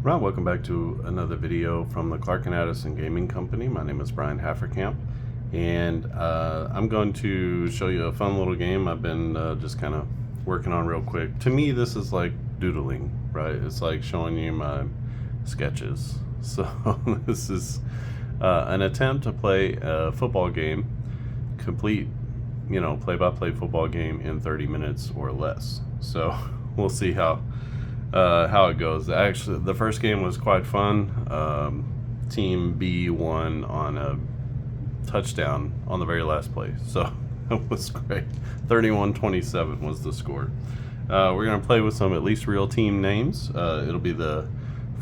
Right, welcome back to another video from the Clark and Addison Gaming Company. My name is Brian Hafferkamp, and I'm going to show you a fun little game I've been just kind of working on real quick. To me, this is like doodling, right? It's like showing you my sketches. So this is an attempt to play a football game, complete, play-by-play football game in 30 minutes or less. So we'll see how it goes. Actually, the first game was quite fun. Team B won on a touchdown on the very last play, so it was great. 31-27 was the score. We're going to play with some at least real team names. It'll be the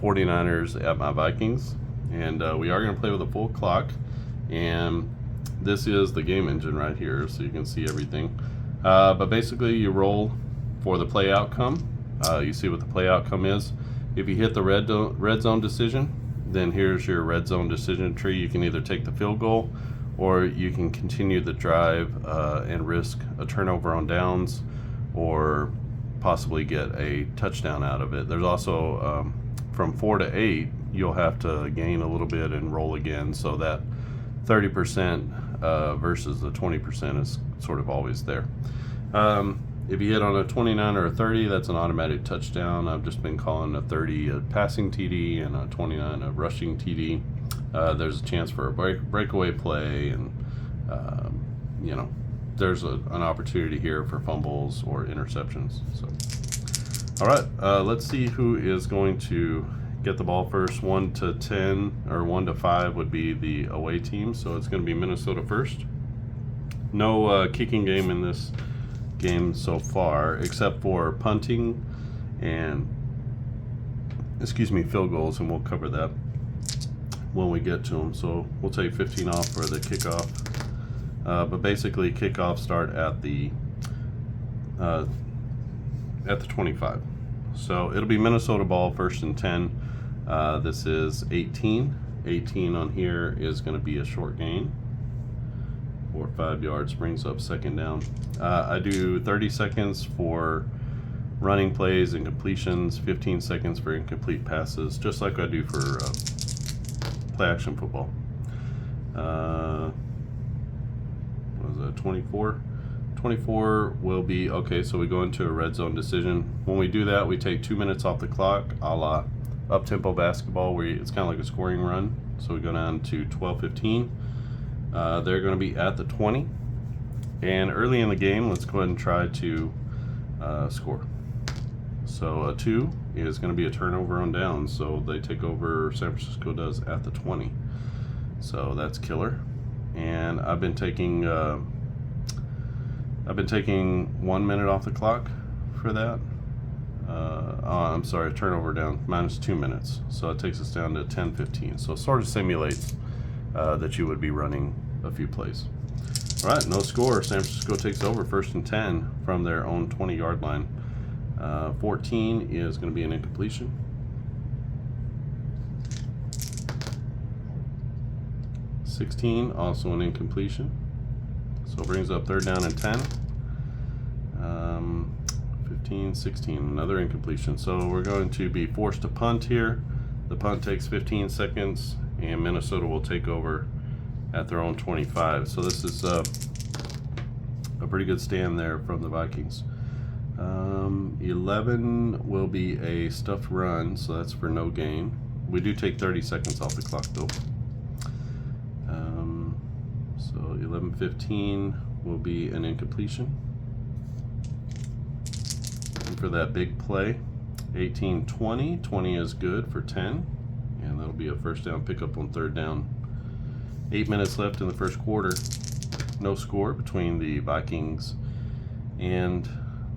49ers at my Vikings, and we are going to play with a full clock, and this is the game engine right here, so you can see everything. But basically, you roll for the play outcome. You see what the play outcome is. If you hit the red zone decision, then here's your red zone decision tree. You can either take the field goal, or you can continue the drive and risk a turnover on downs, or possibly get a touchdown out of it. There's also from 4 to 8, you'll have to gain a little bit and roll again, so that 30% versus the 20% is sort of always there. If you hit on a 29 or a 30, that's an automatic touchdown. I've just been calling a 30 a passing TD and a 29 a rushing TD. There's a chance for a breakaway play, and there's an opportunity here for fumbles or interceptions. So, all right, let's see who is going to get the ball first. 1 to 10 or 1 to 5 would be the away team, so it's going to be Minnesota first. No kicking game in this game so far, except for punting and field goals, and we'll cover that when we get to them. So we'll take 15 off for the kickoff, but basically kickoffs start at the 25. So it'll be Minnesota ball, 1st and 10. This is 18 on here is going to be a short gain. 4 or 5 yards brings up 2nd down. I do 30 seconds for running plays and completions, 15 seconds for incomplete passes, just like I do for play action football. What was that, 24? 24 will be, okay, so we go into a red zone decision. When we do that, we take 2 minutes off the clock, a la up-tempo basketball, where it's kind of like a scoring run. So we go down to 12:15. They're going to be at the 20, and early in the game, let's go ahead and try to score. So a 2 is going to be a turnover on downs, so they take over. San Francisco does at the 20, so that's killer. And I've been taking 1 minute off the clock for that. I'm sorry, turnover down -2 minutes, so it takes us down to 10:15. So it sort of simulates that you would be running a few plays. All right, no score. San Francisco takes over, 1st and 10 from their own 20-yard line. 14 is going to be an incompletion. 16, also an incompletion. So it brings up 3rd down and 10. 15, 16, another incompletion. So we're going to be forced to punt here. The punt takes 15 seconds, and Minnesota will take over at their own 25. So this is a pretty good stand there from the Vikings. 11 will be a stuffed run, so that's for no gain. We do take 30 seconds off the clock, though. So 11:15 will be an incompletion. And for that big play, 18-20. 20 is good for 10, and that'll be a 1st down pickup on 3rd down. 8 minutes left in the 1st quarter. No score between the Vikings and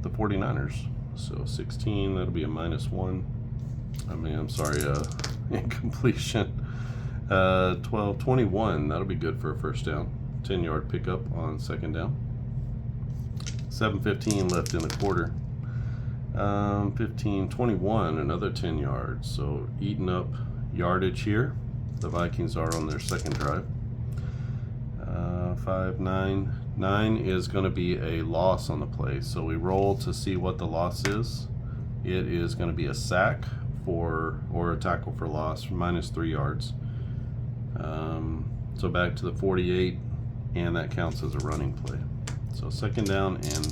the 49ers. So 16, that'll be a -1. Incompletion. 12-21, that'll be good for a 1st down. 10-yard pickup on 2nd down. 7:15 left in the quarter. 15-21, another 10 yards. So eating up yardage here. The Vikings are on their 2nd drive. 5-9. 9 is going to be a loss on the play. So we roll to see what the loss is. It is going to be a sack or a tackle for loss, -3 yards. So back to the 48, and that counts as a running play. So second down and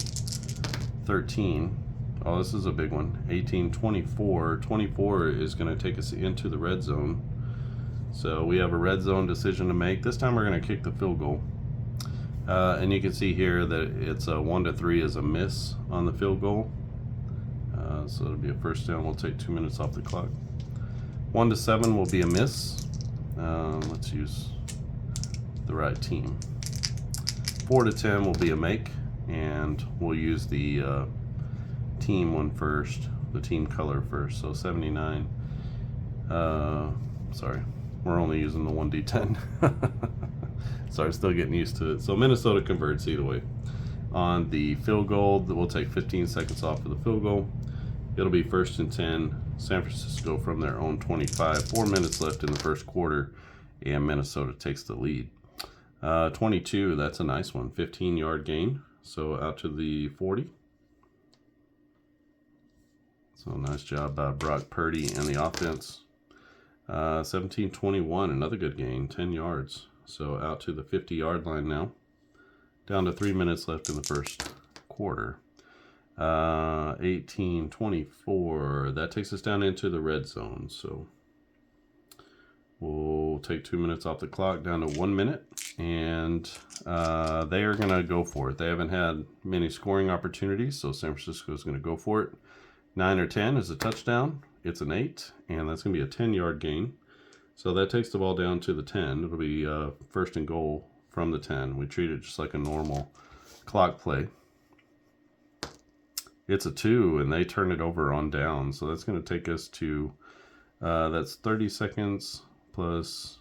13. Oh, this is a big one. 18-24. 24 is going to take us into the red zone. So we have a red zone decision to make. This time we're going to kick the field goal. And you can see here that it's a 1-3 is a miss on the field goal. So it'll be a first down. We'll take 2 minutes off the clock. 1-7 will be a miss. Let's use the right team. 4-10 will be a make, and we'll use the team one first, the team color first. So 79. Sorry, we're only using the 1d10. Sorry, still getting used to it. So Minnesota converts either way. On the field goal, we'll take 15 seconds off of the field goal. It'll be 1st and 10. San Francisco from their own 25. 4 minutes left in the first quarter, and Minnesota takes the lead. 22, that's a nice one. 15-yard gain. So out to the 40. So nice job by Brock Purdy and the offense. 17-21, another good gain, 10 yards. So out to the 50-yard line now. Down to 3 minutes left in the first quarter. 18-24, that takes us down into the red zone. So we'll take 2 minutes off the clock, down to 1 minute. And they are going to go for it. They haven't had many scoring opportunities, so San Francisco is going to go for it. 9 or 10 is a touchdown. It's an 8, and that's going to be a 10-yard gain. So that takes the ball down to the 10. It'll be 1st and goal from the 10. We treat it just like a normal clock play. It's a 2, and they turn it over on down. So that's going to take us to, that's 30 seconds plus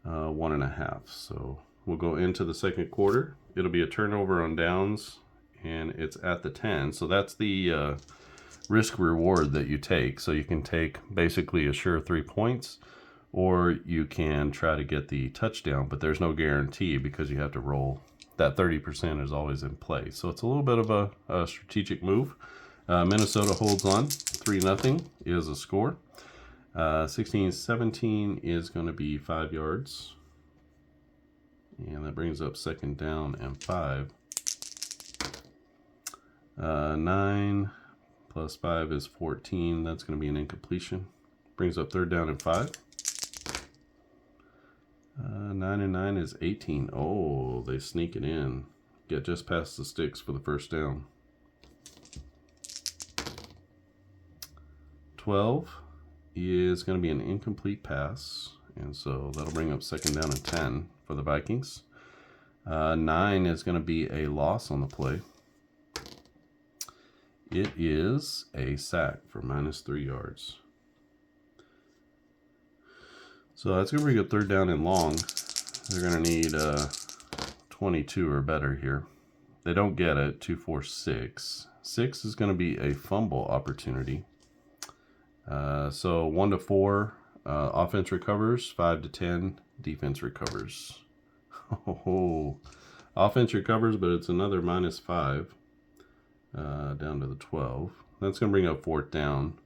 1.5. So we'll go into the second quarter. It'll be a turnover on downs, and it's at the 10. So that's the risk reward that you take. So you can take basically a sure 3 points, or you can try to get the touchdown, but there's no guarantee because you have to roll. That 30% is always in play. So it's a little bit of a strategic move. Minnesota holds on. 3-0 is a score. 16-17 is going to be 5 yards. And that brings up second down and 5. 9 plus 5 is 14. That's going to be an incompletion. Brings up third down and 5. 9 and 9 is 18. Oh, they sneak it in. Get just past the sticks for the first down. 12 is going to be an incomplete pass. And so that'll bring up second down and 10 for the Vikings. 9 is going to be a loss on the play. It is a sack for -3 yards. So that's going to bring up third down and long. They're going to need 22 or better here. They don't get it. 2, 4, 6. 6 is going to be a fumble opportunity. So 1-4, offense recovers. 5-10, defense recovers. Oh, offense recovers, but it's another -5 down to the 12. That's going to bring up fourth down,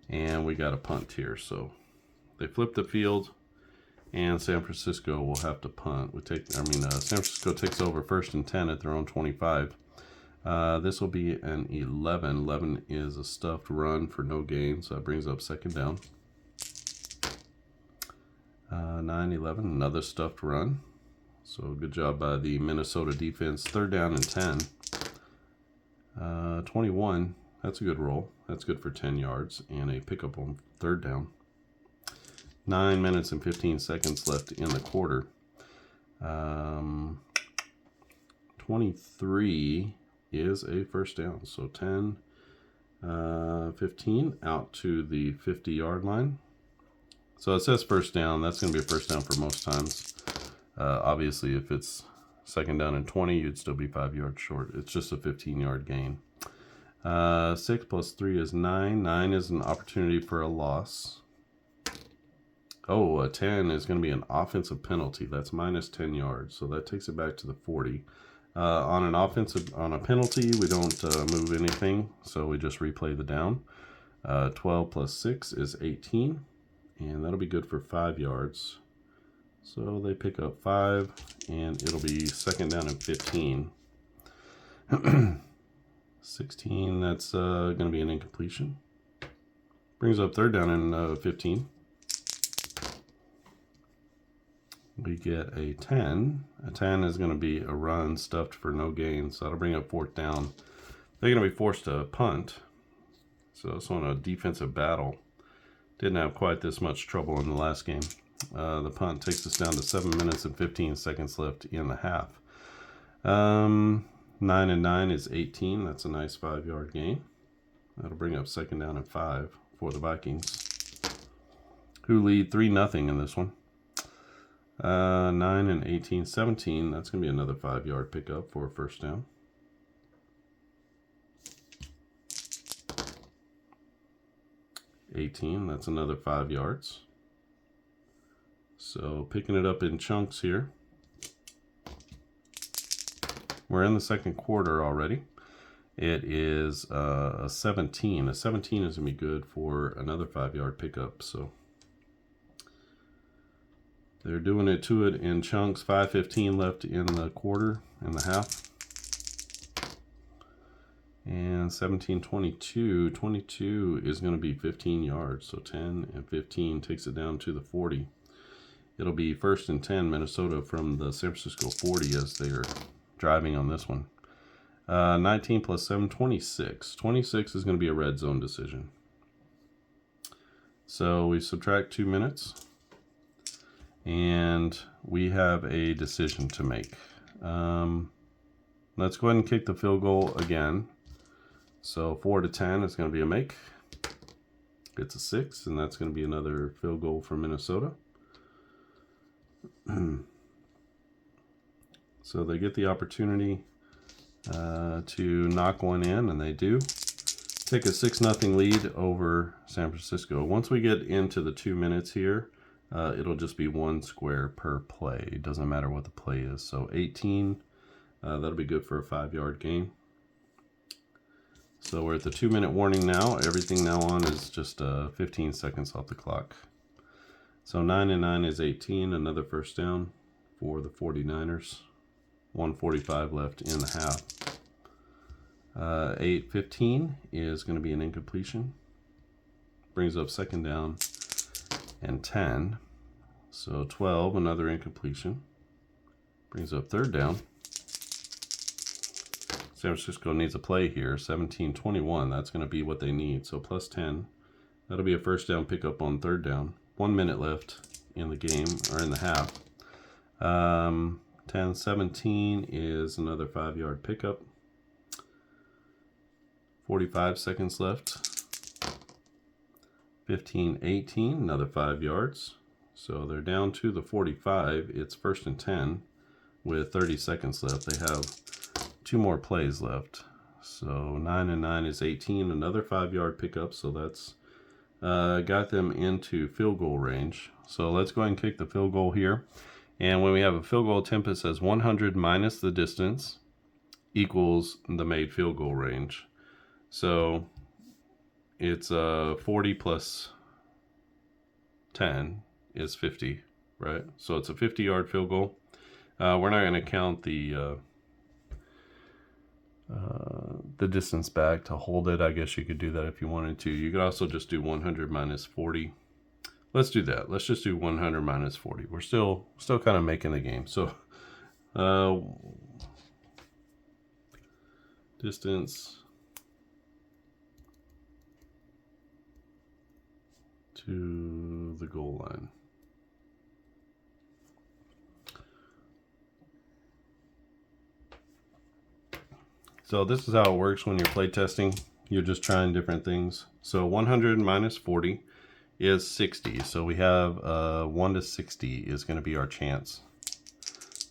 and we got a punt here. So they flip the field, and San Francisco will have to punt. San Francisco takes over 1st and 10 at their own 25. This will be an 11. 11 is a stuffed run for no gain, so that brings up second down. 9-11, another stuffed run. So good job by the Minnesota defense. Third down and 10. 21, that's a good roll. That's good for 10 yards and a pickup on third down. 9 minutes and 15 seconds left in the quarter. 23 is a first down. So 10, 15 out to the 50-yard line. So it says first down. That's going to be a first down for most times. Obviously, if it's second down and 20, you'd still be 5 yards short. It's just a 15-yard gain. 6 plus 3 is 9. 9 is an opportunity for a loss. Oh, a 10 is going to be an offensive penalty. That's -10 yards. So that takes it back to the 40. On a penalty, we don't move anything. So we just replay the down. 12 plus 6 is 18, and that'll be good for 5 yards. So they pick up 5, and it'll be second down and 15. 16, that's going to be an incompletion. Brings up third down and 15. We get a 10. A 10 is going to be a run stuffed for no gain, so that'll bring up fourth down. They're going to be forced to punt. So it's on a defensive battle. Didn't have quite this much trouble in the last game. The punt takes us down to 7 minutes and 15 seconds left in the half. 9 and 9 is 18. That's a nice 5-yard gain. That'll bring up second down and 5 for the Vikings, who lead 3-0 in this one. 9 and 18, 17. That's going to be another 5-yard pickup for a first down. That's another 5 yards. So picking it up in chunks here. We're in the second quarter already. It is a 17. A 17 is going to be good for another 5-yard pickup. So they're doing it to it in chunks. 5:15 left in the quarter, in the half. And 17-22. 22 is going to be 15 yards. So 10 and 15 takes it down to the 40. It'll be first and 10, Minnesota from the San Francisco 40 as they are driving on this one. 19 plus 7, 26. 26 is going to be a red zone decision. So we subtract 2 minutes. And we have a decision to make. Let's go ahead and kick the field goal again. So 4-10 is going to be a make. It's a 6, and that's going to be another field goal for Minnesota. So they get the opportunity to knock one in, and they do. Take a 6-0 lead over San Francisco. Once we get into the 2 minutes here, it'll just be 1 square per play. It doesn't matter what the play is. So 18, that'll be good for a 5-yard gain. So we're at the 2-minute warning now. Everything now on is just 15 seconds off the clock. So 9 and 9 is 18, another first down for the 49ers. 1:45 left in the half. 8:15 is going to be an incompletion. Brings up second down and 10. So 12, another incompletion. Brings up third down. San Francisco needs a play here. 17-21, that's going to be what they need. So plus 10. That'll be a first down pickup on third down. 1 minute left in the game, or in the half. 10-17 is another 5-yard pickup. 45 seconds left. 15-18, another 5 yards. So they're down to the 45. It's first and 10 with 30 seconds left. They have 2 more plays left. So 9 and 9 is 18, another 5-yard pickup. So that's got them into field goal range. So let's go ahead and kick the field goal here. And when we have a field goal attempt, it says 100 minus the distance equals the made field goal range. So it's 40 plus 10 is 50, right? So it's a 50-yard field goal. We're not going to count the distance back to hold it. I guess you could do that if you wanted to. You could also just do 100 minus 40. Let's do that. Let's just do 100 minus 40. We're still kind of making the game. So distance to the goal line. So this is how it works when you're play testing. You're just trying different things. So 100 minus 40 is 60. So we have 1 to 60 is going to be our chance.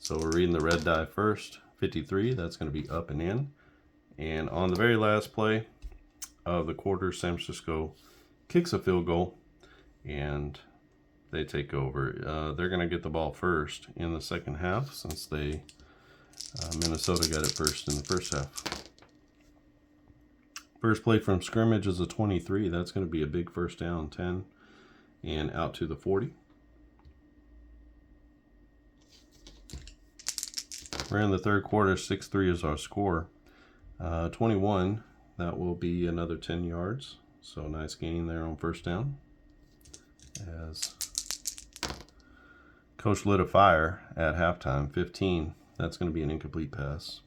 So we're reading the red die first. 53, that's going to be up and in. And on the very last play of the quarter, San Francisco kicks a field goal and they take over. They're going to get the ball first in the second half since Minnesota got it first in the first half. First play from scrimmage is a 23. That's going to be a big first down, 10, and out to the 40. We're in the third quarter. 6-3 is our score. 21, that will be another 10 yards. So nice gain there on first down. As Coach lit a fire at halftime. 15, that's going to be an incomplete pass.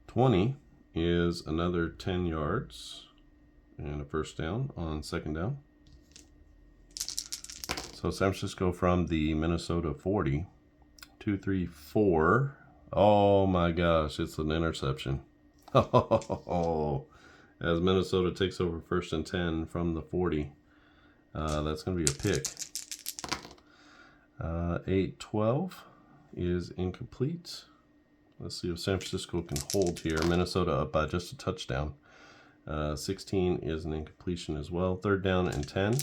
20 is another 10 yards and a first down on second down. So San Francisco from the Minnesota 40. 2, 3, 4. Oh my gosh, it's an interception. Oh, as Minnesota takes over first and 10 from the 40. That's going to be a pick. 8-12 is incomplete. Let's see if San Francisco can hold here. Minnesota up by just a touchdown. 16 is an incompletion as well. Third down and 10.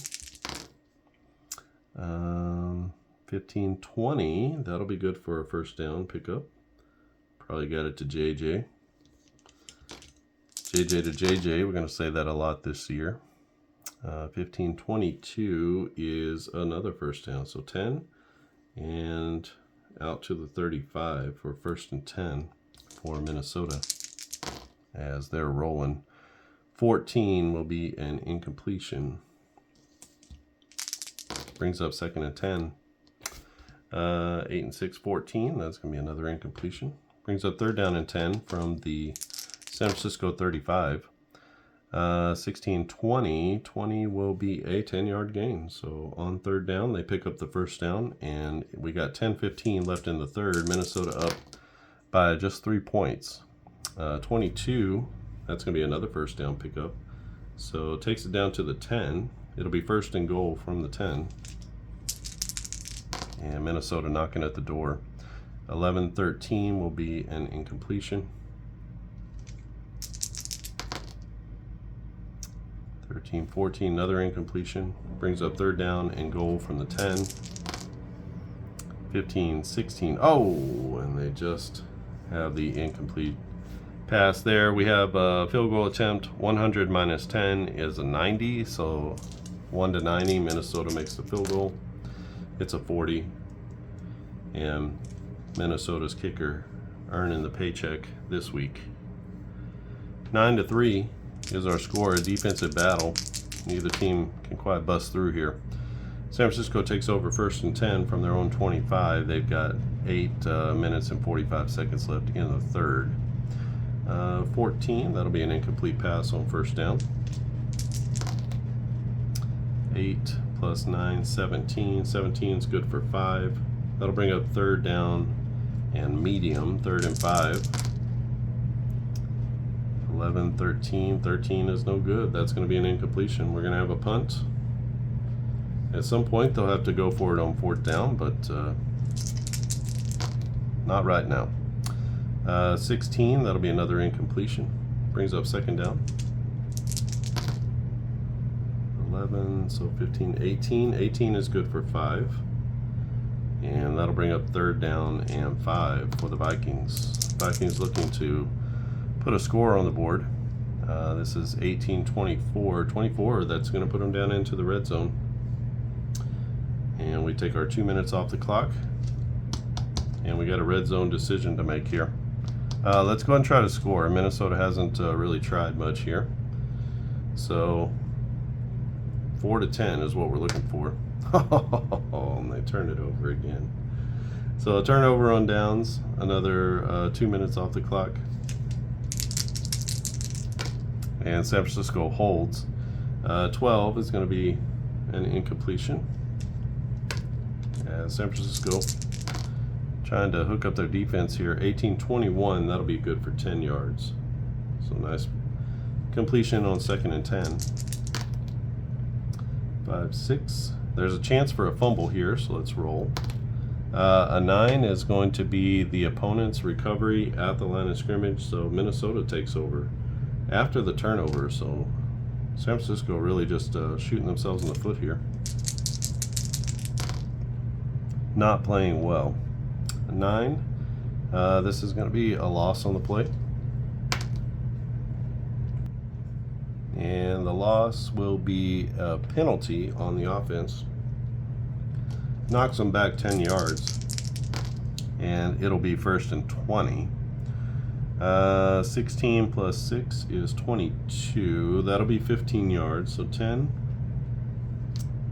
15-20. That'll be good for a first down pickup. Probably got it to JJ. JJ to JJ. We're going to say that a lot this year. 15-22 is another first down. So 10 and out to the 35 for first and 10 for Minnesota as they're rolling. 14 will be an incompletion. Brings up second and 10. 8 and 6, 14. That's going to be another incompletion. Brings up third down and 10 from the San Francisco 35. 16-20. 20 will be a 10-yard gain. So on third down, they pick up the first down, and we got 10-15 left in the third. Minnesota up by just 3 points. 22, that's going to be another first down pickup. So it takes it down to the 10. It'll be first and goal from the 10. And Minnesota knocking at the door. 11-13 will be an incompletion. 13-14, another incompletion. Brings up third down and goal from the 10. 15-16. Oh, and they just have the incomplete pass there. We have a field goal attempt. 100 minus 10 is a 90. So 1-90, Minnesota makes the field goal. It's a 40. And Minnesota's kicker earning the paycheck this week. 9-3 is our score. A defensive battle. Neither team can quite bust through here. San Francisco takes over first and 10 from their own 25. They've got 8 minutes and 45 seconds left in the third. 14, that'll be an incomplete pass on first down. 8 plus 9, 17. 17 is good for 5. That'll bring up third down and medium, 3rd and 5. 11, 13. 13 is no good. That's going to be an incompletion. We're going to have a punt. At some point, they'll have to go for it on 4th down, but not right now. 16, that'll be another incompletion. Brings up 2nd down. 11, so 15, 18. 18 is good for 5. And that'll bring up 3rd down and 5 for the Vikings. Vikings looking to put a score on the board. This is 18-24. 24, that's going to put them down into the red zone. And we take our 2 minutes off the clock. And we got a red zone decision to make here. Let's go ahead and try to score. Minnesota hasn't really tried much here. So 4-10 is what we're looking for. And they turn it over again. So a turnover on downs. Another 2 minutes off the clock. And San Francisco holds. 12 is going to be an incompletion. As San Francisco trying to hook up their defense here. 18-21, that'll be good for 10 yards. So nice completion on 2nd and 10. 5-6. There's a chance for a fumble here, so let's roll. A 9 is going to be the opponent's recovery at the line of scrimmage, so Minnesota takes over after the turnover. So San Francisco really just shooting themselves in the foot here. Not playing well. A 9 This is going to be a loss on the play. And the loss will be a penalty on the offense. Knocks them back 10 yards. And it'll be 1st and 20. 16 plus 6 is 22. That'll be 15 yards. So 10,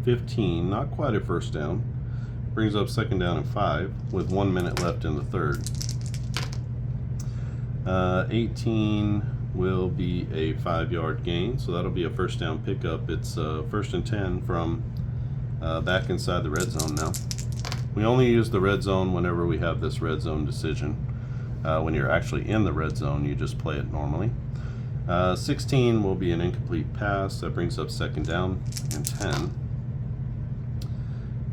15, not quite a first down. Brings up 2nd down and 5 with 1 minute left in the 3rd. 18 will be a 5-yard gain, so that'll be a first down pickup. It's 1st and 10 from back inside the red zone now. We only use the red zone whenever we have this red zone decision. When you're actually in the red zone, you just play it normally. 16 will be an incomplete pass. That brings up 2nd down and 10.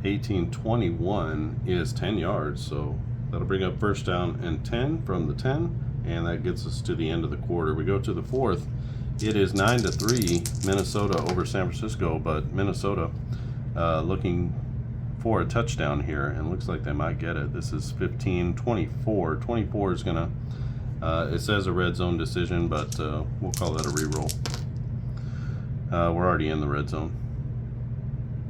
18-21 is 10 yards, so that'll bring up 1st down and 10 from the 10, and that gets us to the end of the quarter. We go to the 4th. It is 9-3 Minnesota over San Francisco, but Minnesota looking for a touchdown here, and looks like they might get it. This is 15-24. 24 is gonna, it says a red zone decision, but we'll call that a re-roll. We're already in the red zone.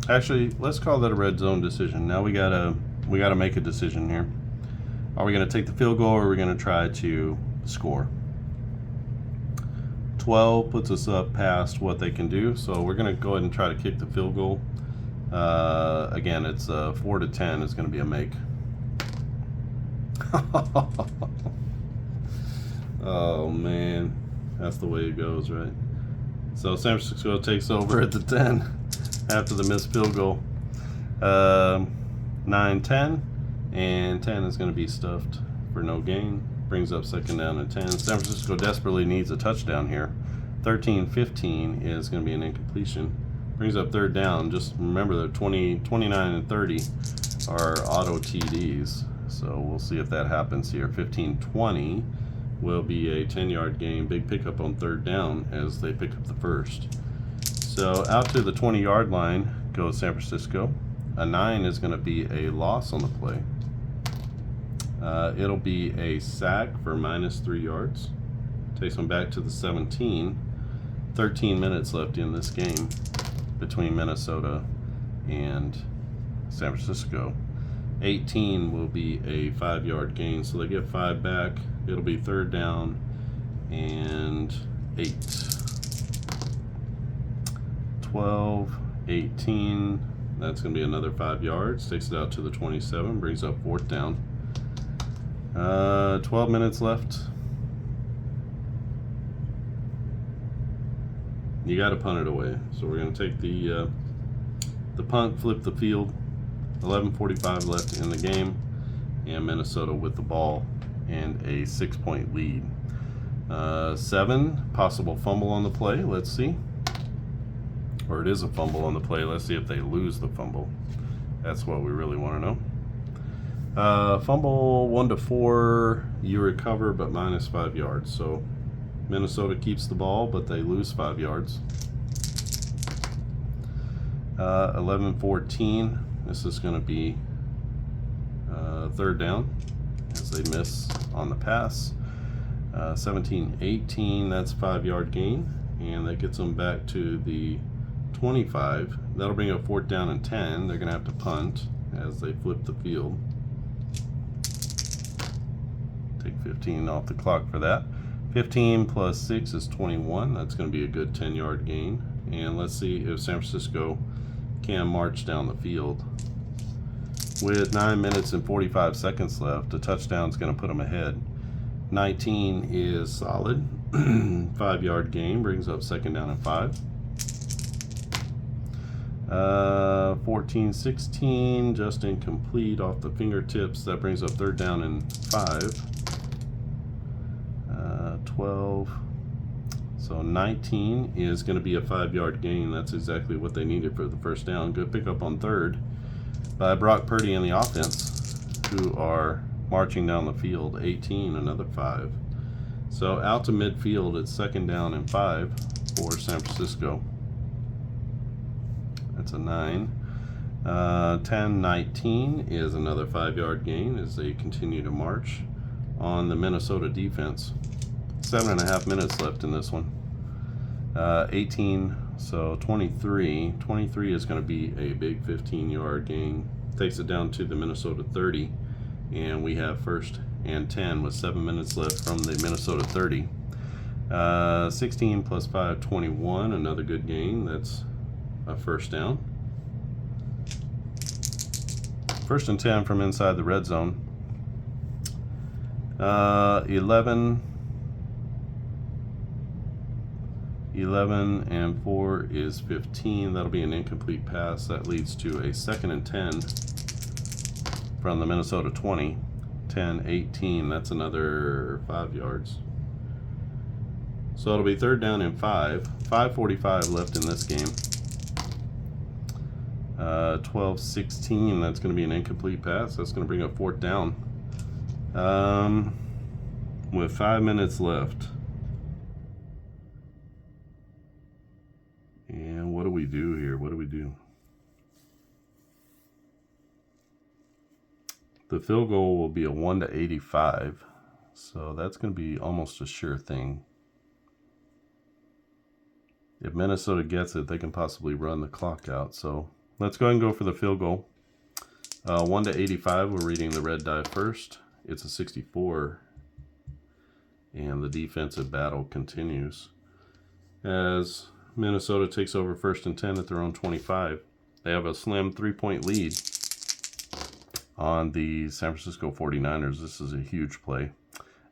Actually, let's call that a red zone decision. Now we gotta make a decision here. Are we gonna take the field goal, or are we gonna try to score? 12 puts us up past what they can do, so we're gonna go ahead and try to kick the field goal. Again, it's 4-10 is going to be a make. Oh man, that's the way it goes, right? So San Francisco takes over at the 10 after the missed field goal. 9-10, and 10 is going to be stuffed for no gain. Brings up 2nd down and 10. San Francisco desperately needs a touchdown here. 13-15 is going to be an incompletion. Brings up 3rd down. Just remember that 29 and 30 are auto TDs. So we'll see if that happens here. 15-20 will be a 10-yard gain. Big pickup on 3rd down as they pick up the 1st. So out to the 20-yard line goes San Francisco. A 9 is going to be a loss on the play. It'll be a sack for -3 yards. Takes them back to the 17. 13 minutes left in this game between Minnesota and San Francisco. 18 will be a 5-yard gain, so they get 5 back. It'll be 3rd down and 8. 12, 18, that's going to be another 5 yards. Takes it out to the 27, brings up 4th down. 12 minutes left. You got to punt it away. So we're going to take the punt, flip the field. 11:45 left in the game, and Minnesota with the ball and a 6-point lead. 7, possible fumble on the play. Let's see. Or it is a fumble on the play. Let's see if they lose the fumble. That's what we really want to know. Fumble 1-4. You recover, but -5 yards. So Minnesota keeps the ball, but they lose 5 yards. 11-14. This is going to be 3rd down as they miss on the pass. 17-18. That's 5-yard gain, and that gets them back to the 25. That'll bring up 4th down and 10. They're going to have to punt as they flip the field. Take 15 off the clock for that. 15 plus 6 is 21. That's going to be a good 10-yard gain. And let's see if San Francisco can march down the field. With 9 minutes and 45 seconds left, a touchdown is going to put them ahead. 19 is solid. 5-yard gain brings up 2nd down and 5. 14-16, just incomplete off the fingertips. That brings up 3rd down and 5. 12. So 19 is going to be a 5-yard gain. That's exactly what they needed for the 1st down. Good pickup on 3rd by Brock Purdy and the offense, who are marching down the field. 18, another 5. So out to midfield, it's 2nd down and 5 for San Francisco. That's a 9. 10-19 is another 5-yard gain as they continue to march. on the Minnesota defense. 7.5 minutes left in this one. 18, so 23. 23 is going to be a big 15-yard gain. Takes it down to the Minnesota 30, and we have 1st and 10 with 7 minutes left from the Minnesota 30. 16 plus 5, 21. Another good gain. That's a 1st down. 1st and 10 from inside the red zone. 11 and 4 is 15. That'll be an incomplete pass. That leads to a 2nd and 10 from the Minnesota 20. 10, 18. That's another 5 yards. So it'll be 3rd down and 5. 5:45 left in this game. 12, 16. That's going to be an incomplete pass. That's going to bring up 4th down. With 5 minutes left. And what do we do here? What do we do? The field goal will be a 1-85. So that's going to be almost a sure thing. If Minnesota gets it, they can possibly run the clock out. So let's go ahead and go for the field goal. 1-85, we're reading the red die first. It's a 64. And the defensive battle continues. As Minnesota takes over 1st and 10 at their own 25. They have a slim 3-point lead on the San Francisco 49ers. This is a huge play.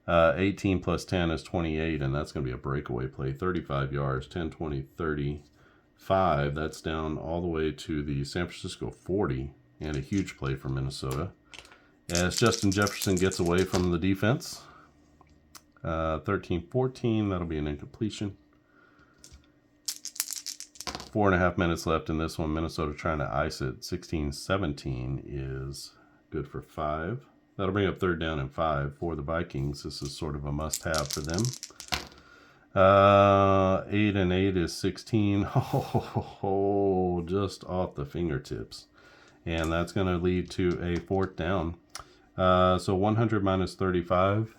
18 plus 10 is 28, and that's going to be a breakaway play. 35 yards, 10, 20, 35. That's down all the way to the San Francisco 40, and a huge play for Minnesota. As Justin Jefferson gets away from the defense. 13-14, that'll be an incompletion. 4.5 minutes left in this one. Minnesota trying to ice it. 16-17 is good for 5. That'll bring up 3rd down and 5 for the Vikings. This is sort of a must-have for them. 8 and 8 is 16. Oh, just off the fingertips. And that's going to lead to a 4th down. So 100 minus 35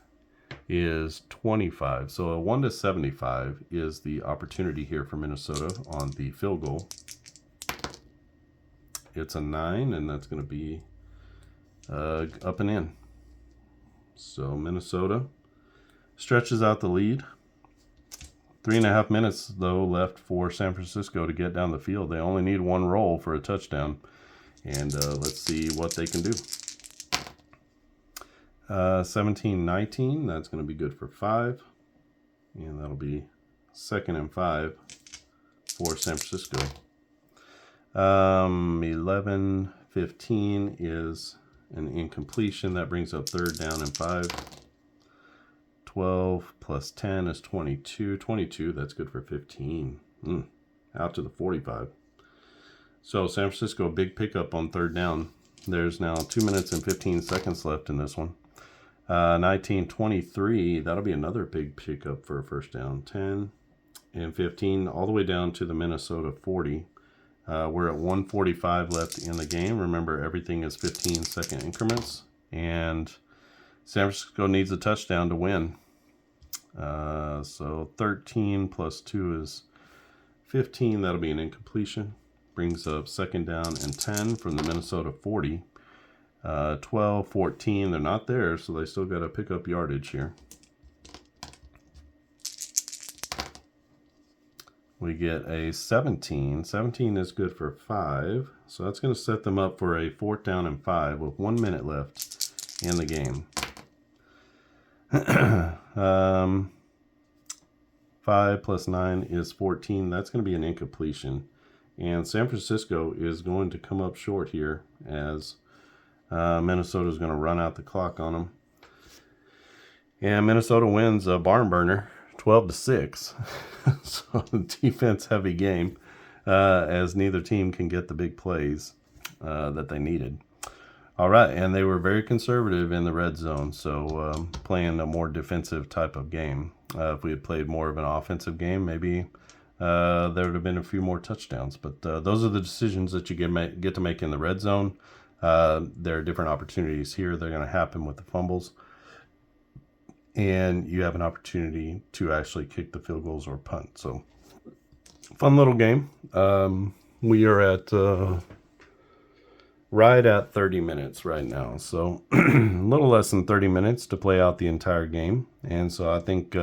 is 25. So a 1-75 is the opportunity here for Minnesota on the field goal. It's a 9, and that's going to be up and in. So Minnesota stretches out the lead. 3.5 minutes, though, left for San Francisco to get down the field. They only need 1 roll for a touchdown. And let's see what they can do. 17-19, that's going to be good for 5. And that'll be 2nd and 5 for San Francisco. 11-15 is an incompletion. That brings up 3rd down and 5. 12 plus 10 is 22. 22, that's good for 15. Out to the 45. So San Francisco, big pickup on 3rd down. There's now 2 minutes and 15 seconds left in this one. 19-23, that'll be another big pickup for a 1st down. 10 and 15, all the way down to the Minnesota 40. We're at 1:45 left in the game. Remember, everything is 15-second increments. And San Francisco needs a touchdown to win. So 13 plus 2 is 15. That'll be an incompletion. Brings up 2nd down and 10 from the Minnesota 40. 12-14. They're not there, so they still got to pick up yardage here. We get a 17. 17 is good for 5. So that's going to set them up for a 4th down and 5 with 1 minute left in the game. 5 plus 9 is 14. That's going to be an incompletion. And San Francisco is going to come up short here as Minnesota is going to run out the clock on them. And Minnesota wins a barn burner, 12-6. So defense heavy game as neither team can get the big plays that they needed. All right, and they were very conservative in the red zone, so playing a more defensive type of game. If we had played more of an offensive game, maybe there would have been a few more touchdowns. But those are the decisions that you get to make in the red zone. There are different opportunities here. They're going to happen with the fumbles. and you have an opportunity to actually kick the field goals or punt. So fun little game. We are at right at 30 minutes right now, so a little less than 30 minutes to play out the entire game. And so I think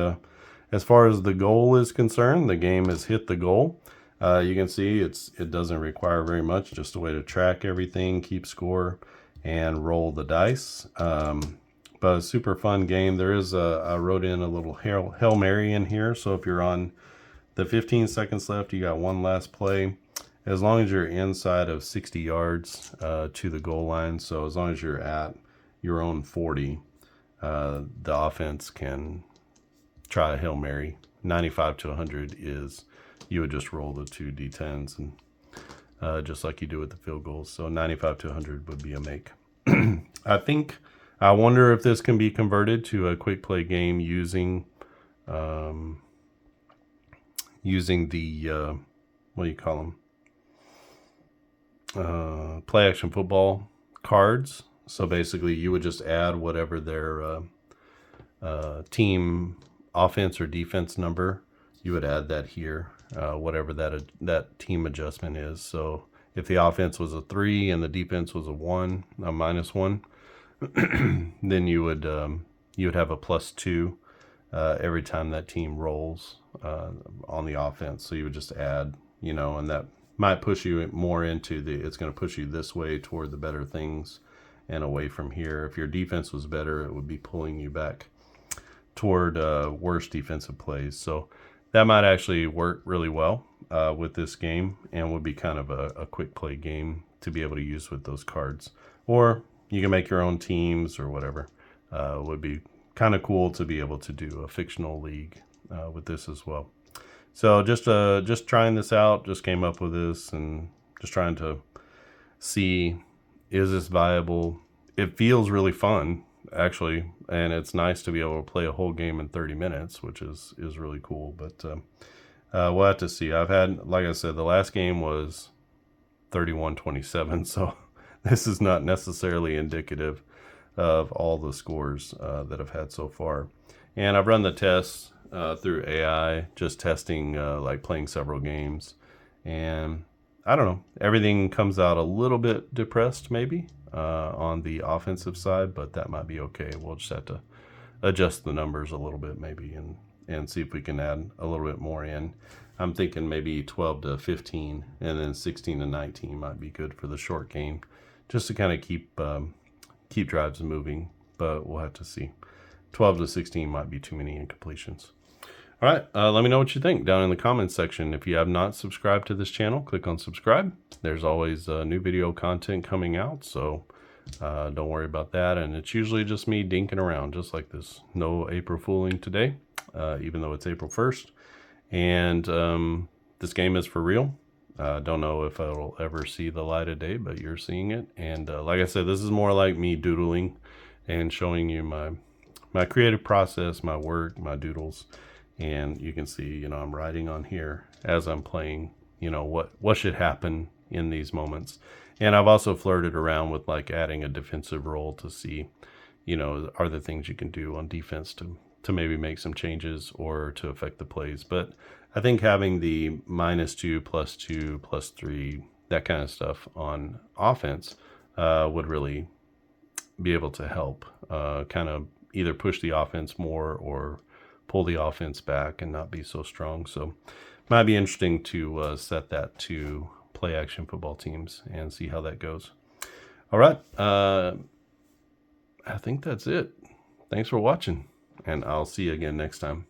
as far as the goal is concerned, the game has hit the goal. You can see it doesn't require very much, just a way to track everything, keep score, and roll the dice. But a super fun game. There is I wrote in a little Hail Mary in here, so if you're on the 15 seconds left, you got one last play. As long as you're inside of 60 yards to the goal line, so as long as you're at your own 40, the offense can try a Hail Mary. 95 to 100 is you would just roll the two D10s, and just like you do with the field goals. So 95 to 100 would be a make. I wonder if this can be converted to a quick play game using the what do you call them? Play action football cards. So basically you would just add whatever their team offense or defense number, you would add that here, whatever that team adjustment is. So if the offense was a 3 and the defense was a -1, then you would have a +2 every time that team rolls on the offense. So you would just add, and that might push you more into it's going to push you this way toward the better things and away from here. If your defense was better, it would be pulling you back toward worse defensive plays. So that might actually work really well with this game, and would be kind of a quick play game to be able to use with those cards. Or you can make your own teams or whatever. Would be kind of cool to be able to do a fictional league with this as well. So just trying this out, just came up with this and just trying to see, is this viable? It feels really fun, actually, and it's nice to be able to play a whole game in 30 minutes, which is really cool. But we'll have to see. I've had, like I said, the last game was 31-27, so this is not necessarily indicative of all the scores that I've had so far. And I've run the tests through AI, just testing, like playing several games. And I don't know, everything comes out a little bit depressed maybe on the offensive side, but that might be okay. We'll just have to adjust the numbers a little bit maybe and see if we can add a little bit more in. I'm thinking maybe 12 to 15 and then 16 to 19 might be good for the short game, just to kind of keep drives moving, but we'll have to see. 12 to 16 might be too many incompletions. All right, let me know what you think down in the comments section. If you have not subscribed to this channel, click on subscribe. There's always new video content coming out, so don't worry about that. And it's usually just me dinking around, just like this. No April Fooling today, even though it's April 1st. And this game is for real. Don't know if it'll ever see the light of day, but you're seeing it. And like I said, this is more like me doodling and showing you my creative process, my work, my doodles. And you can see, I'm writing on here as I'm playing, what should happen in these moments. And I've also flirted around with like adding a defensive role to see, are there things you can do on defense to maybe make some changes or to affect the plays. But I think having the -2, +2, +3, that kind of stuff on offense would really be able to help kind of either push the offense more or pull the offense back and not be so strong. So might be interesting to set that to play action football teams and see how that goes. All right. I think that's it. Thanks for watching, and I'll see you again next time.